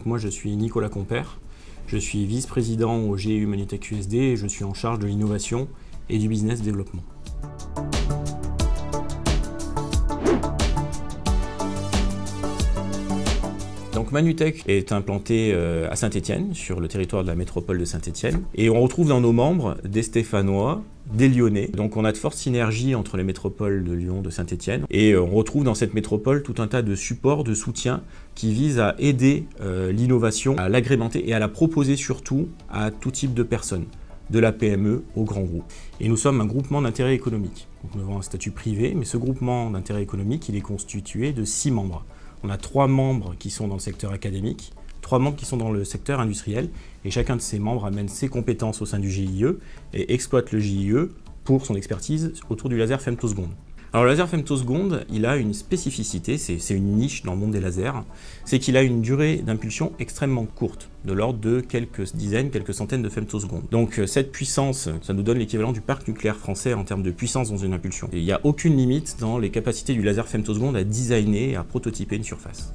Donc moi je suis Nicolas Compère, je suis vice-président au GIE Manutech USD et je suis en charge de l'innovation et du business développement. Donc Manutech est implanté à Saint-Étienne, sur le territoire de la métropole de Saint-Étienne. Et on retrouve dans nos membres des Stéphanois, des Lyonnais. Donc on a de fortes synergies entre les métropoles de Lyon, de Saint-Étienne. Et on retrouve dans cette métropole tout un tas de supports, de soutiens qui visent à aider l'innovation, à l'agrémenter et à la proposer surtout à tout type de personnes, de la PME au grand groupe. Et nous sommes un groupement d'intérêt économique. Donc nous avons un statut privé, mais ce groupement d'intérêt économique, il est constitué de 6 membres. On a 3 membres qui sont dans le secteur académique, 3 membres qui sont dans le secteur industriel, et chacun de ces membres amène ses compétences au sein du GIE et exploite le GIE pour son expertise autour du laser femtoseconde. Alors le laser femtoseconde, il a une spécificité, c'est une niche dans le monde des lasers, c'est qu'il a une durée d'impulsion extrêmement courte, de l'ordre de quelques dizaines, quelques centaines de femtosecondes. Donc cette puissance, ça nous donne l'équivalent du parc nucléaire français en termes de puissance dans une impulsion. Et il n'y a aucune limite dans les capacités du laser femtoseconde à designer et à prototyper une surface.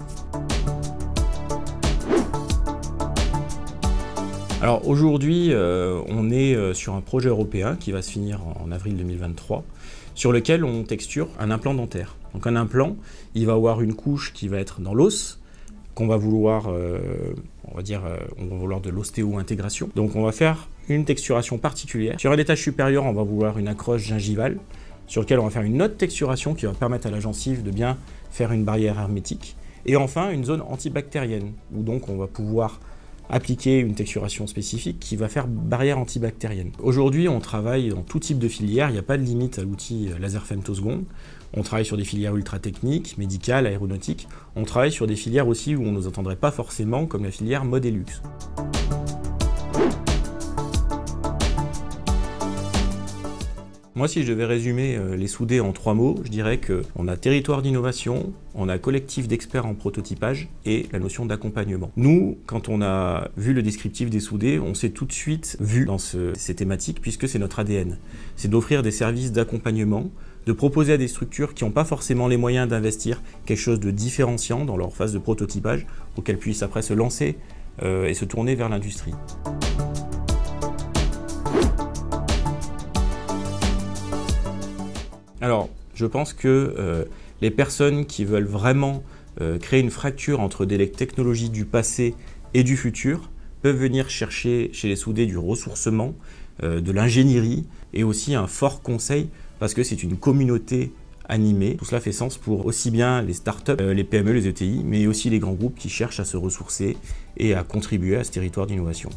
Alors aujourd'hui, on est sur un projet européen qui va se finir en avril 2023, sur lequel on texture un implant dentaire. Donc un implant, il va avoir une couche qui va être dans l'os, qu'on va vouloir, on va vouloir de l'ostéo-intégration. Donc on va faire une texturation particulière. Sur un étage supérieur, on va vouloir une accroche gingivale, sur lequel on va faire une autre texturation qui va permettre à la gencive de bien faire une barrière hermétique. Et enfin, une zone antibactérienne, où donc on va pouvoir appliquer une texturation spécifique qui va faire barrière antibactérienne. Aujourd'hui, on travaille dans tout type de filière, il n'y a pas de limite à l'outil laser femtoseconde. On travaille sur des filières ultra techniques, médicales, aéronautiques. On travaille sur des filières aussi où on ne nous entendrait pas forcément, comme la filière mode et luxe. Moi, si je devais résumer les soudés en 3 mots, je dirais qu'on a territoire d'innovation, on a collectif d'experts en prototypage et la notion d'accompagnement. Nous, quand on a vu le descriptif des soudés, on s'est tout de suite vu dans ces thématiques puisque c'est notre ADN. C'est d'offrir des services d'accompagnement, de proposer à des structures qui n'ont pas forcément les moyens d'investir quelque chose de différenciant dans leur phase de prototypage pour qu'elles puissent après se lancer et se tourner vers l'industrie. Alors, je pense que les personnes qui veulent vraiment créer une fracture entre des technologies du passé et du futur peuvent venir chercher chez les soudés du ressourcement, de l'ingénierie et aussi un fort conseil parce que c'est une communauté animée. Tout cela fait sens pour aussi bien les startups, les PME, les ETI, mais aussi les grands groupes qui cherchent à se ressourcer et à contribuer à ce territoire d'innovation.